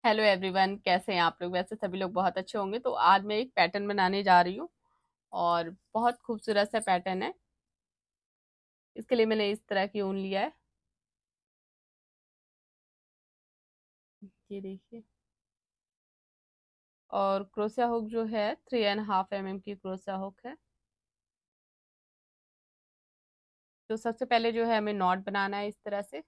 Hello everyone, कैसे हैं आप लोग। वैसे सभी लोग बहुत अच्छे होंगे। तो आज मैं एक पैटर्न बनाने जा रही हूँ और बहुत खूबसूरत सा पैटर्न है। इसके लिए मैंने इस तरह की ऊन लिया है। ये देखिए। और क्रोशिया हुक जो है 3.5 mm की क्रोशिया हुक है। तो सबसे पहले जो है हमें नॉट बनाना है इस तरह से।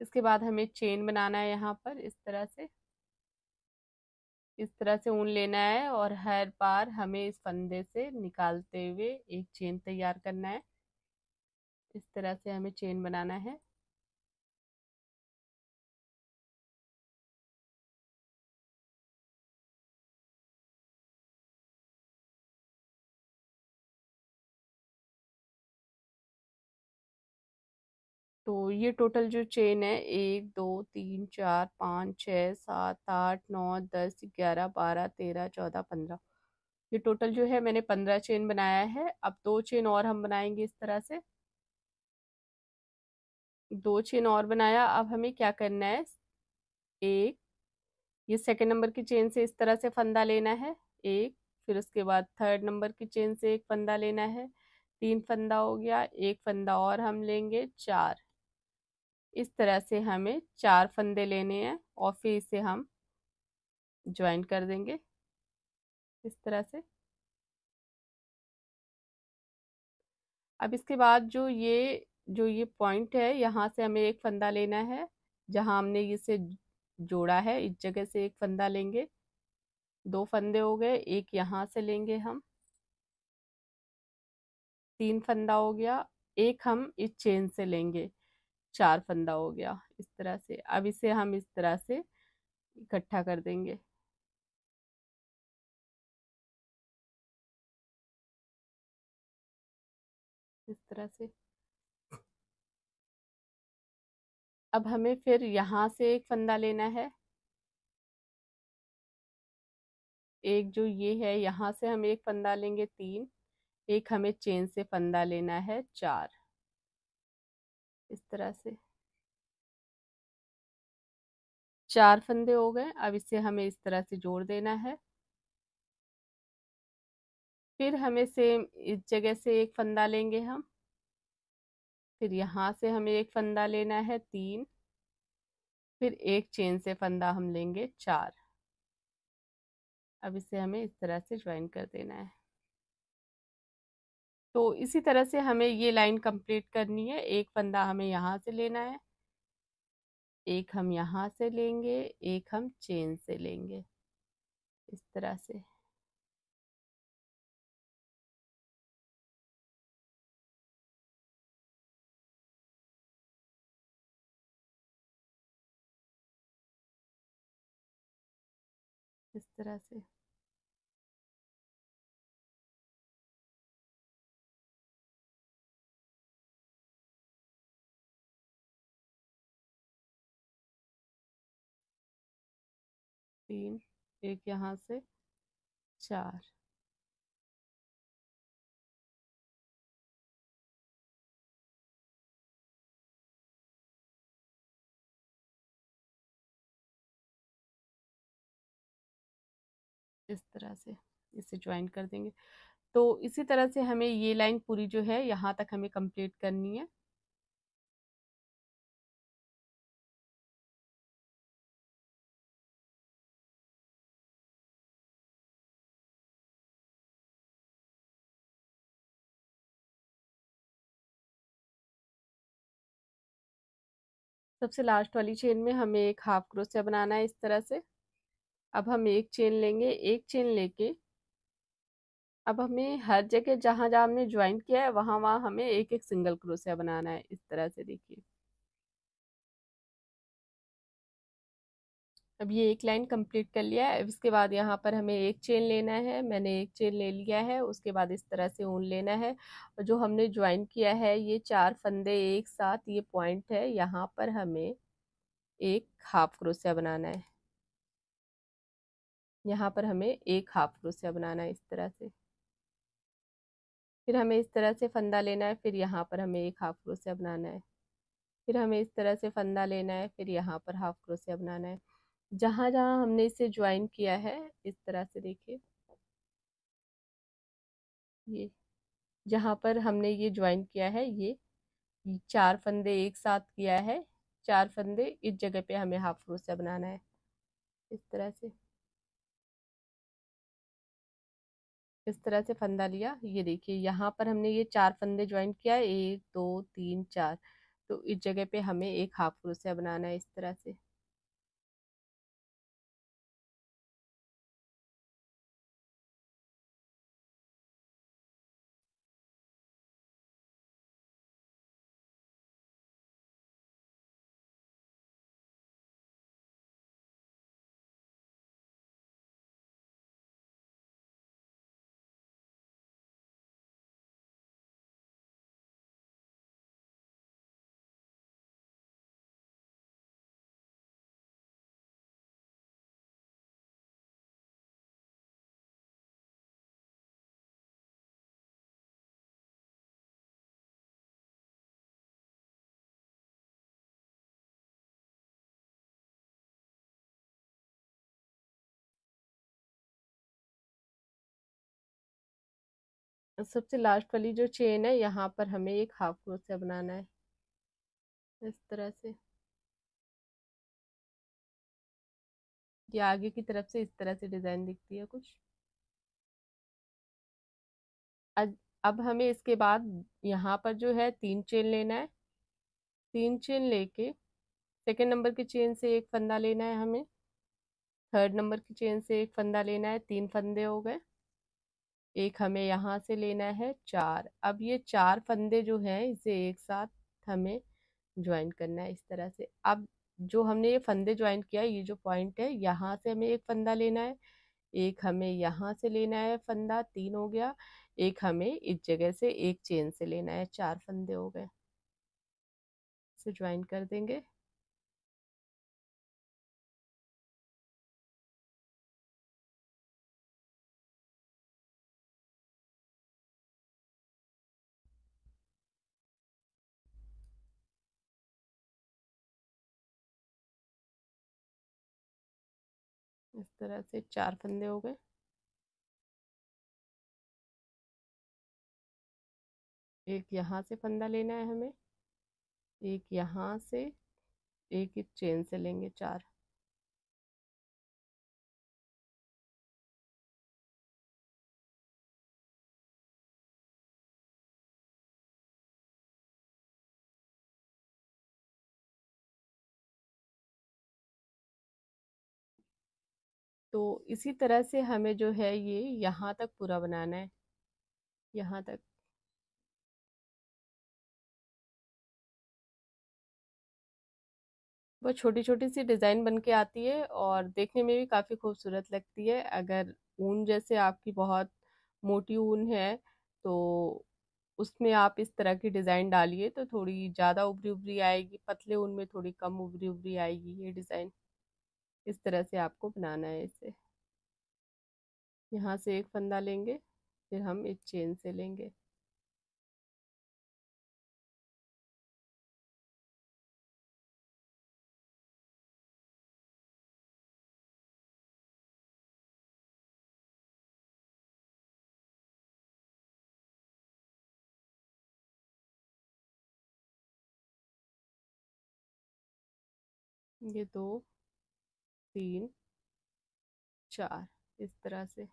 इसके बाद हमें चेन बनाना है यहाँ पर इस तरह से। इस तरह से ऊन लेना है और हर बार हमें इस फंदे से निकालते हुए एक चेन तैयार करना है। इस तरह से हमें चेन बनाना है। तो ये टोटल जो चेन है 1 2 3 4 5 6 7 8 9 10 11 12 13 14 15। ये टोटल जो है मैंने 15 चेन बनाया है। अब 2 चेन और हम बनाएंगे इस तरह से। 2 चेन और बनाया। अब हमें क्या करना है, एक ये सेकंड नंबर की चेन से इस तरह से फंदा लेना है एक। फिर उसके बाद थर्ड नंबर की चेन से एक फंदा लेना है। 3 फंदा हो गया। एक फंदा और हम लेंगे 4। इस तरह से हमें 4 फंदे लेने हैं और फिर इसे हम ज्वाइन कर देंगे इस तरह से। अब इसके बाद जो ये पॉइंट है, यहाँ से हमें एक फंदा लेना है। जहाँ हमने इसे जोड़ा है इस जगह से एक फंदा लेंगे। 2 फंदे हो गए। एक यहाँ से लेंगे हम। 3 फंदा हो गया। एक हम इस चेन से लेंगे। 4 फंदा हो गया इस तरह से। अब इसे हम इस तरह से इकट्ठा कर देंगे इस तरह से। अब हमें फिर यहाँ से एक फंदा लेना है। एक जो ये है, यहाँ से हम एक फंदा लेंगे 3। एक हमें चेन से फंदा लेना है 4 इस तरह से। 4 फंदे हो गए। अब इसे हमें इस तरह से जोड़ देना है। फिर हमें सेम इस जगह से एक फंदा लेंगे हम। फिर यहाँ से हमें एक फंदा लेना है 3। फिर एक चेन से फंदा हम लेंगे 4। अब इसे हमें इस तरह से ज्वाइन कर देना है। तो इसी तरह से हमें ये लाइन कंप्लीट करनी है। एक फंदा हमें यहाँ से लेना है। एक हम यहाँ से लेंगे। एक हम चेन से लेंगे इस तरह से। इस तरह से। तीन। एक यहाँ से 4। इस तरह से इसे ज्वाइन कर देंगे। तो इसी तरह से हमें ये लाइन पूरी जो है यहाँ तक हमें कंप्लीट करनी है। सबसे लास्ट वाली चेन में हमें एक हाफ क्रोशिया बनाना है इस तरह से। अब हम एक चेन लेंगे। एक चेन लेके अब हमें हर जगह जहां जहां हमने ज्वाइन किया है वहां वहां हमें एक एक सिंगल क्रोशिया बनाना है इस तरह से। देखिए, अब ये एक लाइन कंप्लीट कर लिया है। अब इसके बाद यहाँ पर हमें एक चेन लेना है। मैंने एक चेन ले लिया है। उसके बाद इस तरह से ऊन लेना है। और जो हमने ज्वाइन किया है ये 4 फंदे एक साथ, ये पॉइंट है, यहाँ पर हमें एक हाफ क्रोशिया बनाना है। यहाँ पर हमें एक हाफ क्रोशिया बनाना है इस तरह से। फिर हमें इस तरह से फंदा लेना है। फिर यहाँ पर हमें एक हाफ क्रोशिया बनाना है। फिर हमें इस तरह से फंदा लेना है, फिर यहाँ पर हाफ क्रोशिया बनाना है। जहाँ जहाँ हमने इसे ज्वाइन किया है इस तरह से देखिए, ये जहाँ पर हमने ये ज्वाइन किया है, ये 4 फंदे एक साथ किया है, 4 फंदे इस जगह पे हमें हाफ क्रोशिया बनाना है इस तरह से। इस तरह से फंदा लिया, ये देखिए यहाँ पर हमने ये 4 फंदे ज्वाइन किया है, 1 2 3 4। तो इस जगह पे हमें एक हाफ क्रोशिया बनाना है इस तरह से। सबसे लास्ट वाली जो चेन है, यहाँ पर हमें एक हाफ क्रोशिया बनाना है इस तरह से। ये आगे की तरफ से इस तरह से डिजाइन दिखती है कुछ। अब अब हमें इसके बाद यहाँ पर जो है 3 चेन लेना है। 3 चेन लेके सेकेंड नंबर की चेन से एक फंदा लेना है हमें, थर्ड नंबर की चेन से एक फंदा लेना है, 3 फंदे हो गए। एक हमें यहाँ से लेना है 4। अब ये 4 फंदे जो हैं इसे एक साथ हमें ज्वाइन करना है इस तरह से। अब जो हमने ये फंदे ज्वाइन किया है, ये जो पॉइंट है, यहाँ से हमें एक फंदा लेना है, एक हमें यहाँ से लेना है फंदा, 3 हो गया। एक हमें इस जगह से एक चेन से लेना है, 4 फंदे हो गए। इसे ज्वाइन कर देंगे। इस तरह से 4 फंदे हो गए। एक यहाँ से फंदा लेना है हमें, एक यहाँ से, एक इस चेन से लेंगे 4। तो इसी तरह से हमें जो है ये यहाँ तक पूरा बनाना है, यहाँ तक। वो छोटी छोटी सी डिजाइन बन के आती है और देखने में भी काफी खूबसूरत लगती है। अगर ऊन जैसे आपकी बहुत मोटी ऊन है तो उसमें आप इस तरह की डिजाइन डालिए तो थोड़ी ज्यादा उभरी उभरी आएगी, पतले ऊन में थोड़ी कम उभरी उभरी आएगी ये डिजाइन। इस तरह से आपको बनाना है इसे। यहाँ से एक फंदा लेंगे, फिर हम एक चेन से लेंगे। ये 2 3 4 इस तरह से।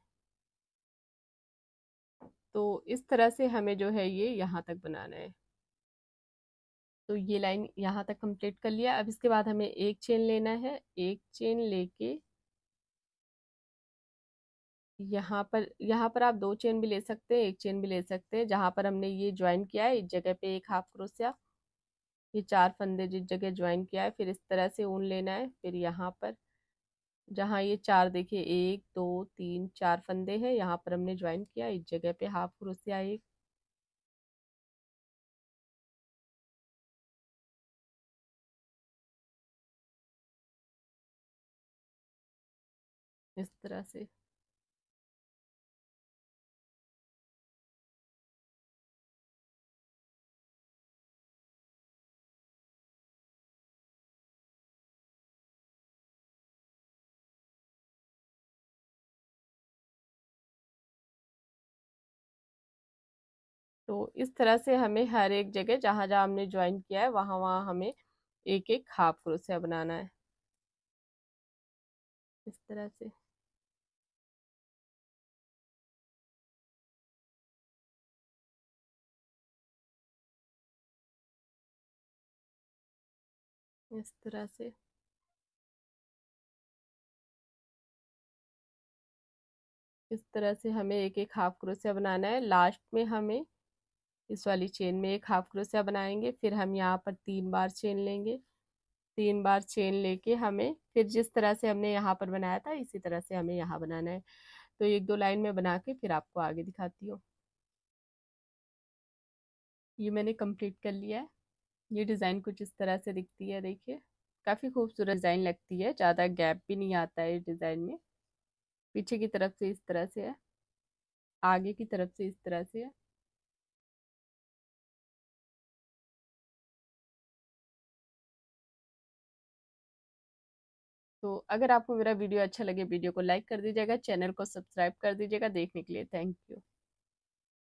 तो इस तरह से हमें जो है ये यहाँ तक बनाना है। तो ये लाइन यहाँ तक कंप्लीट कर लिया। अब इसके बाद हमें एक चेन लेना है, एक चेन लेके यहाँ पर आप 2 चेन भी ले सकते हैं, एक चेन भी ले सकते हैं। जहाँ पर हमने ये ज्वाइन किया है इस जगह पे एक हाफ क्रोशिया, ये 4 फंदे जिस जगह ज्वाइन किया है, फिर इस तरह से ऊन लेना है। फिर यहाँ पर जहाँ ये 4 देखिए, 1 2 3 4 फंदे हैं, यहाँ पर हमने ज्वाइन किया, इस जगह पे हाफ क्रोशिया एक। इस तरह से। तो इस तरह से हमें हर एक जगह जहाँ जहाँ हमने ज्वाइन किया है वहाँ वहाँ हमें एक एक हाफ क्रोशिया बनाना है, इस तरह से। इस तरह से इस तरह से हमें एक एक हाफ क्रोशिया बनाना है। लास्ट में हमें इस वाली चेन में एक हाफ क्रोशिया बनाएंगे, फिर हम यहाँ पर 3 बार चेन लेंगे। 3 बार चेन लेके हमें फिर जिस तरह से हमने यहाँ पर बनाया था इसी तरह से हमें यहाँ बनाना है। तो एक दो लाइन में बना के फिर आपको आगे दिखाती हूँ। ये मैंने कंप्लीट कर लिया है। ये डिज़ाइन कुछ इस तरह से दिखती है, देखिए काफ़ी खूबसूरत डिज़ाइन लगती है, ज़्यादा गैप भी नहीं आता है इस डिज़ाइन में। पीछे की तरफ से इस तरह से है, आगे की तरफ से इस तरह से है। तो अगर आपको मेरा वीडियो अच्छा लगे, वीडियो को लाइक कर दीजिएगा, चैनल को सब्सक्राइब कर दीजिएगा। देखने के लिए थैंक यू।